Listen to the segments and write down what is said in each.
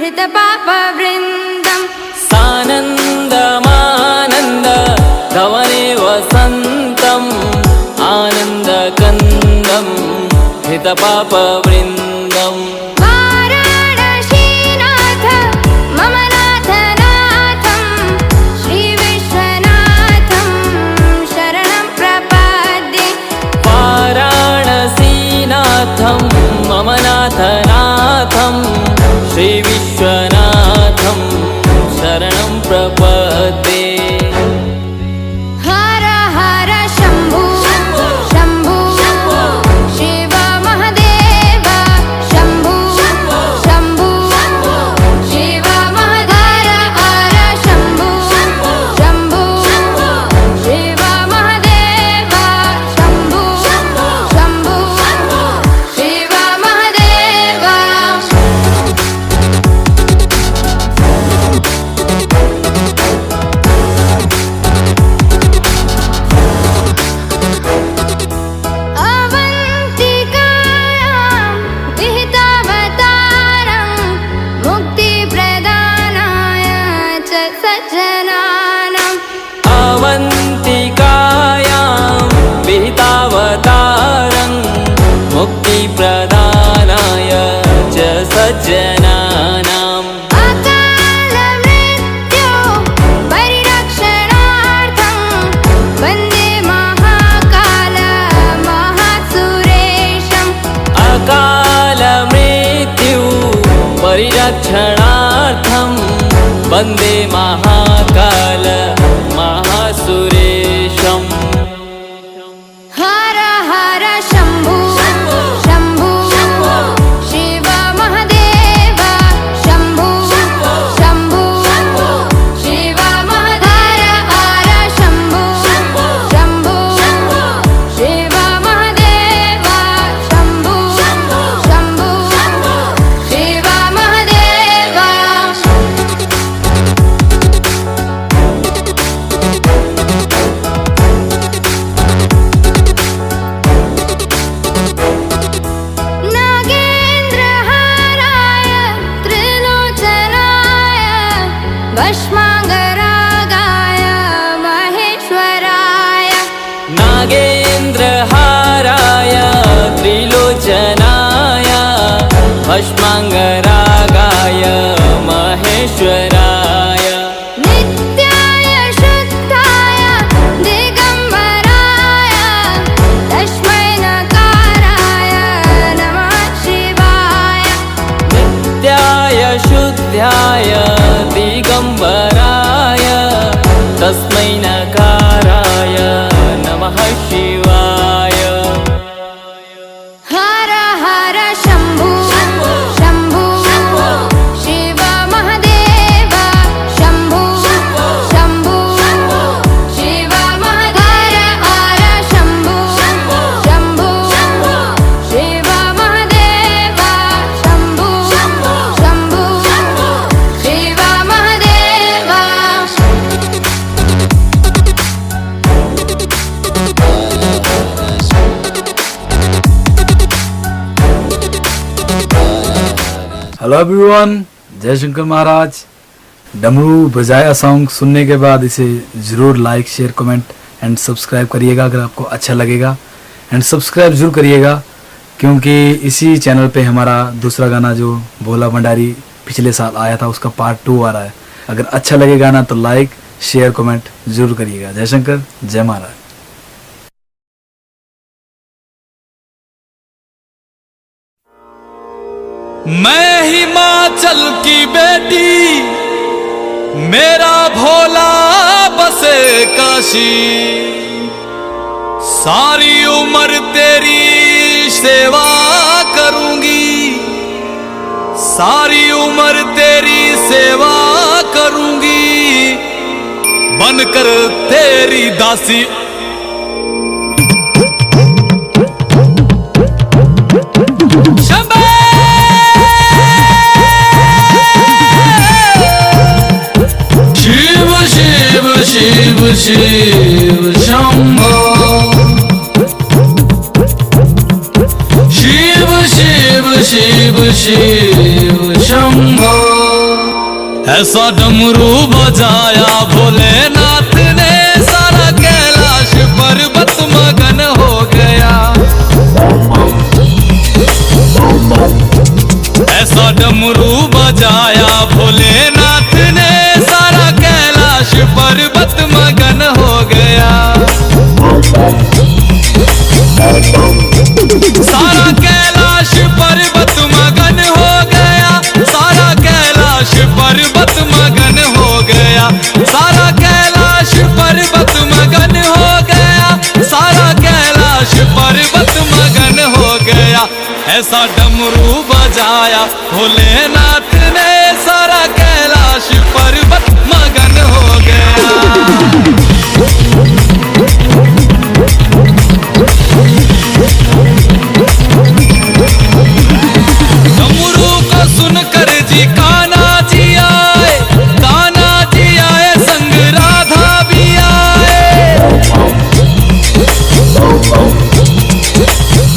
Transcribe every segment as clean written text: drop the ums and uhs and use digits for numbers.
हितपापवृन्दं सानन्दमानन्द धवने वसन्तम् आनन्दकन्दं हितपापवृन्दम् वाराणसीनाथ मम नाथनाथं श्रीविश्वनाथं शरणं प्रपद्ये वाराणसीनाथं मम नाथनाथं श्रीविश्वनाथं शरणं प्रपद्ये हर हर शम्भो शम्भो शिव महदेव शम्भो शम्भो शिव महदेव हर शम्भो शम्भो शिव महदेव शम्भो शम्भो शिव महदेव अवन्तिकायां विहितावतारं मुक्तिप्रदानाय च सज्जनानाम् अवन्तिकायां विहितावतारं मुक्तिप्रदानाय च सज्जनानाम् अकालमृत्यो परिरक्षणार्थं वन्दे महाकाल महासुरेशम् अकालमृत्यु परिरक्षणार्थं वन्दे महाकाल महासुरेशम् हर हर शम्भो शम्भो शिव महदेव शम्भो शम्भो शिव महदेव हर शम्भो शम्भो शिव महदेव शम्भो शम्भो शिव महदेव नागेन्द्रहाराय त्रिलोचनाय भस्माङ्गरागाय महेश्वराय नागेन्द्रहाराय त्रिलोचनाय भस्माङ्गरागाय महेश्वराय नित्याय शुद्धाय दिगम्बराय तस्मै नकाराय नमः शिवाय नित्याय शुद्धाय दिगम्बराय तस्मै नकाराय नमः शिवाय हर हर शम्भो शम्भो शिव महदेव शम्भो शम्भो शिव महदेव हर शम्भो शम्भो शिव महदेव शम्भो शम्भो शिव महदेव हेलो एवरीवन, जय शंकर महाराज। डमरू बजाया सॉन्ग सुनने के बाद इसे ज़रूर like share comment and subscribe करिएगा अगर आपको अच्छा लगेगा, एंड सब्सक्राइब ज़रूर करिएगा क्योंकि इसी चैनल पे हमारा दूसरा गाना जो भोला भंडारी पिछले साल आया था उसका पार्ट 2 आ रहा है। अगर अच्छा लगेगा ना तो लाइक शेयर कमेंट ज़रूर करिएगा। जय शंकर, जय महाराज। मैं हिमाचल की बेटी, मेरा भोला बसे काशी, सारी उम्र तेरी सेवा करूंगी, सारी उम्र तेरी सेवा करूंगी, बनकर तेरी दासी। शिव शिव शिव शिव शंभो, शिव शिव शिव शिव शंभो। ऐसा डमरू बजाया भोलेनाथ ने, सारा कैलाश पर्वत मगन हो गया। ऐसा डमरू बजाया भोलेनाथ ने, सारा कैलाश पर्वत मगन हो गया। सारा कैलाश पर्वत मगन हो गया, सारा कैलाश पर्वत मगन हो गया, सारा कैलाश पर्वत मगन हो गया, सारा कैलाश पर्वत मगन हो गया। ऐसा डमरू बजाया भोलेनाथ ने, सारा कैलाश पर्वत मगन हो गया। डमरू को सुनकर जी कान्हा जी आए, कान्हा जी आए संग राधा भी आए।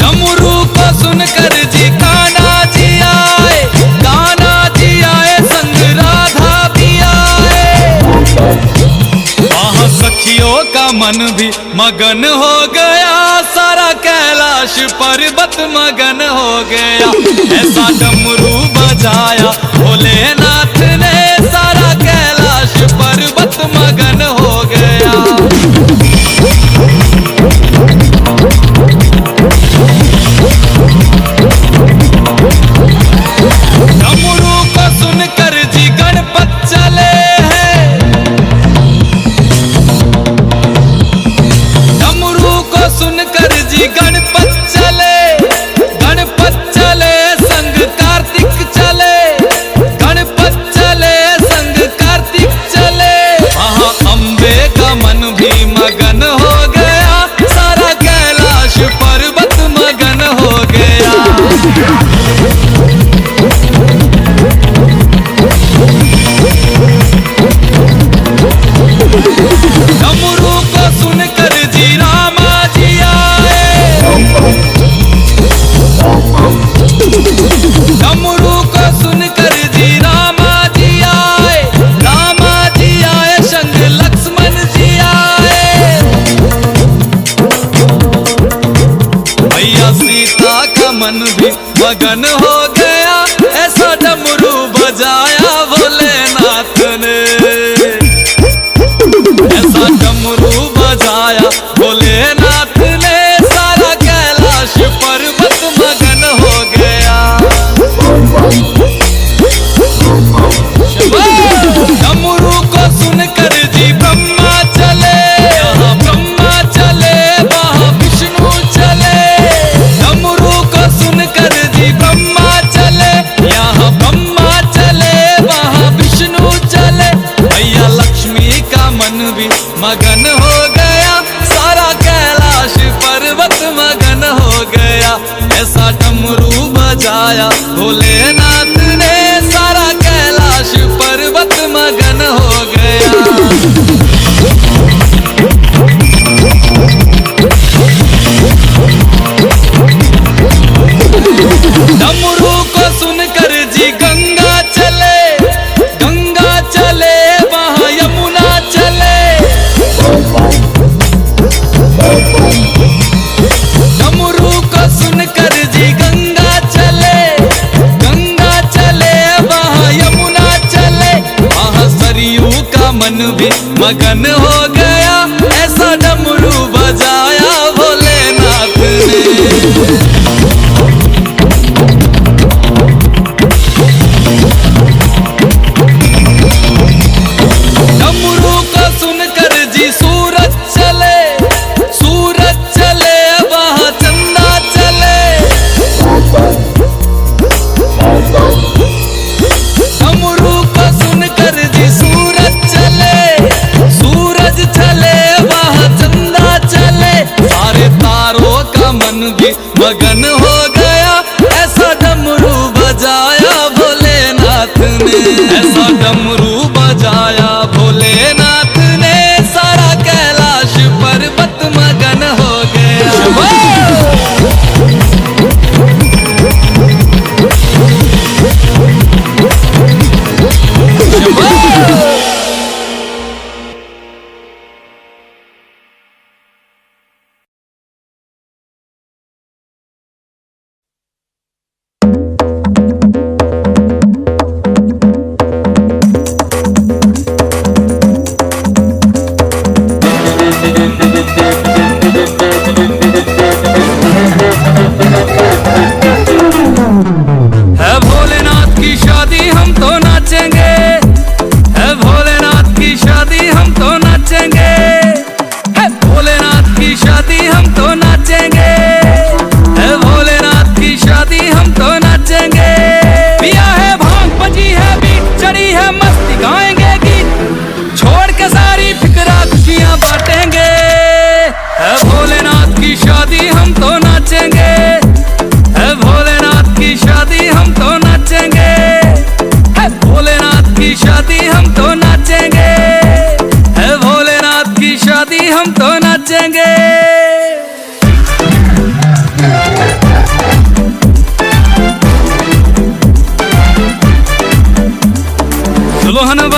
डमरू को सुनकर जी कान्हा जी आए, कान्हा जी आए संग राधा भी आए। वहाँ सखियों का मन भी मगन हो गया, सारा कैलाश पर्वत मगन हो गया। ऐसा डमरू बजाया भोलेनाथ ने, सारा कैलाश पर्वत मगन हो गया। डमरू को सुनकर जी गणपत चले हैं, डमरू को सुनकर जी गणपत चले, गणपत चले संग कार्तिक चले, गणपत चले संग कार्तिक चले। वहाँ अम्बे का मन भी मगन हो गया, सारा कैलाश पर्वत मगन हो गया। डमरू को सुनकर जी रामा जी आए, डमरू को सुनकर जी रामा जी आए, रामा जी आए संग लक्ष्मण जी आए। भैया सीता का मन भी मगन हो गया, ऐसा डमरू बजाया भोलेनाथ ने। ऐसा डमरू बजाया भोलेनाथ ने, सारा कैलाश पर्वत मगन हो गया। डमरू को सुनकर जी ब्रह्मा चले, यहाँ ब्रह्मा चले वहाँ विष्णु चले। डमरू को सुनकर जी ब्रह्मा चले, यहाँ ब्रह्मा चले वहाँ विष्णु चले। भैया लक्ष्मी का मन भी मगन हो गया, सारा कैलाश पर्वत मगन हो गया। ऐसा डमरू बजाया भोलेनाथ ने, सारा कैलाश पर्वत मगन हो गया। डमरू को सुनकर जी गंगा चले, गंगा चले वहाँ यमुना चले। डमरू को सुनकर जी गंगा चले, गंगा चले वहाँ यमुना चले। वहाँ सरयू का मन भी मगन हो गया, ऐसा डमरू बजाया भोलेनाथ ने। डमरू को सुनकर जी सूरज चले, सूरज चले वहाँ चंदा चले। डमरू को सुनकर जी सूरज चले, सूरज चले वहाँ चंदा चले। सारे तारों का मन भी मगन हो गया, ऐसा डमरू बजाया भोलेनाथ ने। ऐसा डमरू बजाया भोलेनाथ ने, सारा कैलाश पर्वत मगन हो गया। Come on!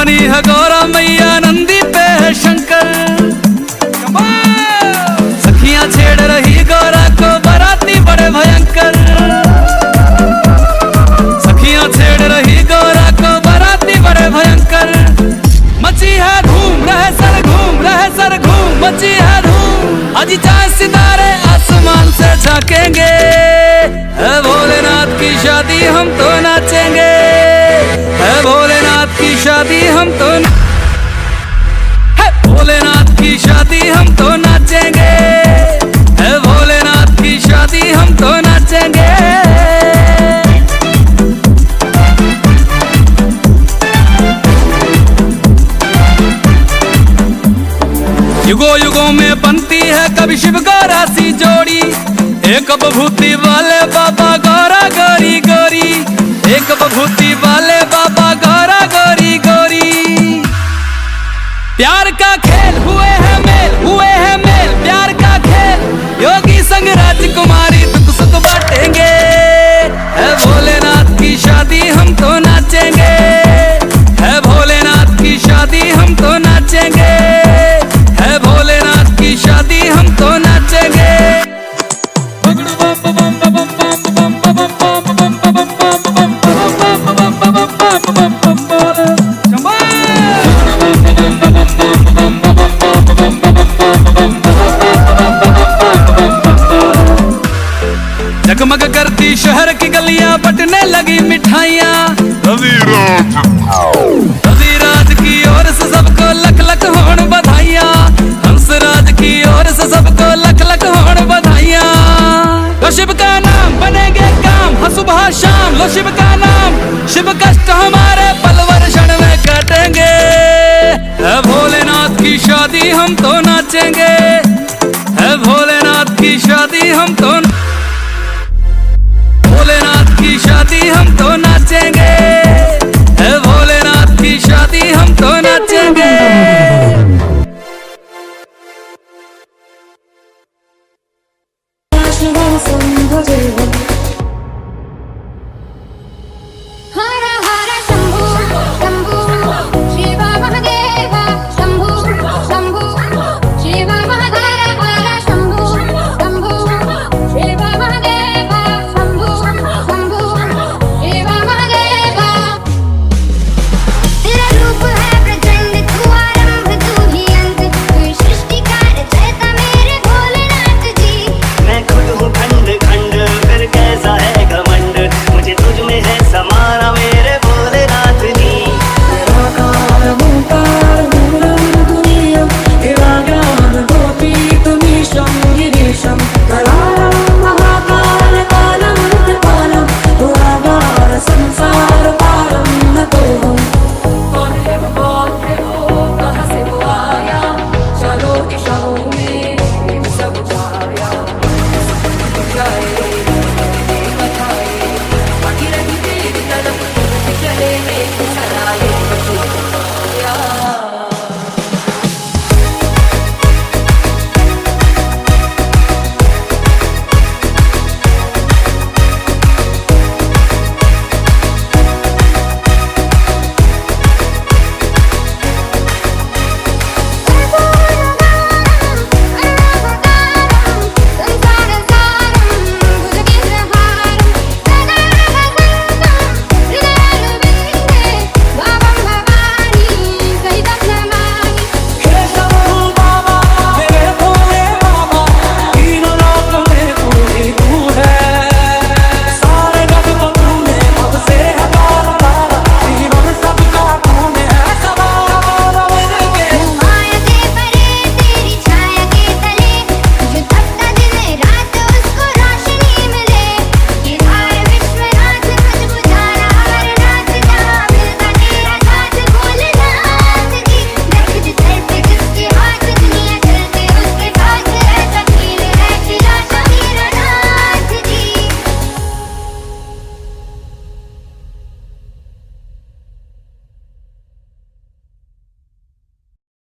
भवानी है गौरा मैया, नंदी पे है शंकर। सखियां छेड़ रही गौरा को, बाराती बड़े भयंकर। सखियां छेड़ रही गौरा को, बाराती बड़े भयंकर। मची है धूम, रहे सर घूम, रहे सर घूम, मची है धूम। आज चांद सितारे आसमान से झांकेंगे, है भोलेनाथ की शादी हम तो नाचेंगे, है भोलेनाथ की शादी हम तो है भोलेनाथ की शादी हम तो नाचेंगे, है भोलेनाथ की शादी हम तो नाचेंगे। युगों युगों में बनती है कभी शिव गौरा सी जोड़ी, एक बभूति वाले बाबा गौरा गौरी गौरी, एक बभूति वाले बाबा गौरा गौरी गौरी। प्यार का खेल हुए हैं मेल, हुए हैं मेल, प्यार का खेल। योगी संग राजकुमारी दुख सुख बांटेंगे, है भोलेनाथ की शादी हम तो नाचेंगे, है भोलेनाथ की शादी हम तो नाचेंगे, है भोलेनाथ की शादी हम तो नाचेंगे। जगमग करती शहर की गलियां, बटने लगी मिठाइयां। रविराज की ओर से सबको लख लख होण बधाइयां, हंसराज की ओर से सबको लख लख होण बधाइयां। लो शिव का नाम बनेंगे काम, हाँ सुबह शाम लो शिव का नाम, शिव कष्ट हमारे पल वर्षण में काटेंगे, है भोलेनाथ की शादी हम तो नाचेंगे, है भोलेनाथ की शादी हम तो भोलेनाथ की शादी हम तो नाचेंगे।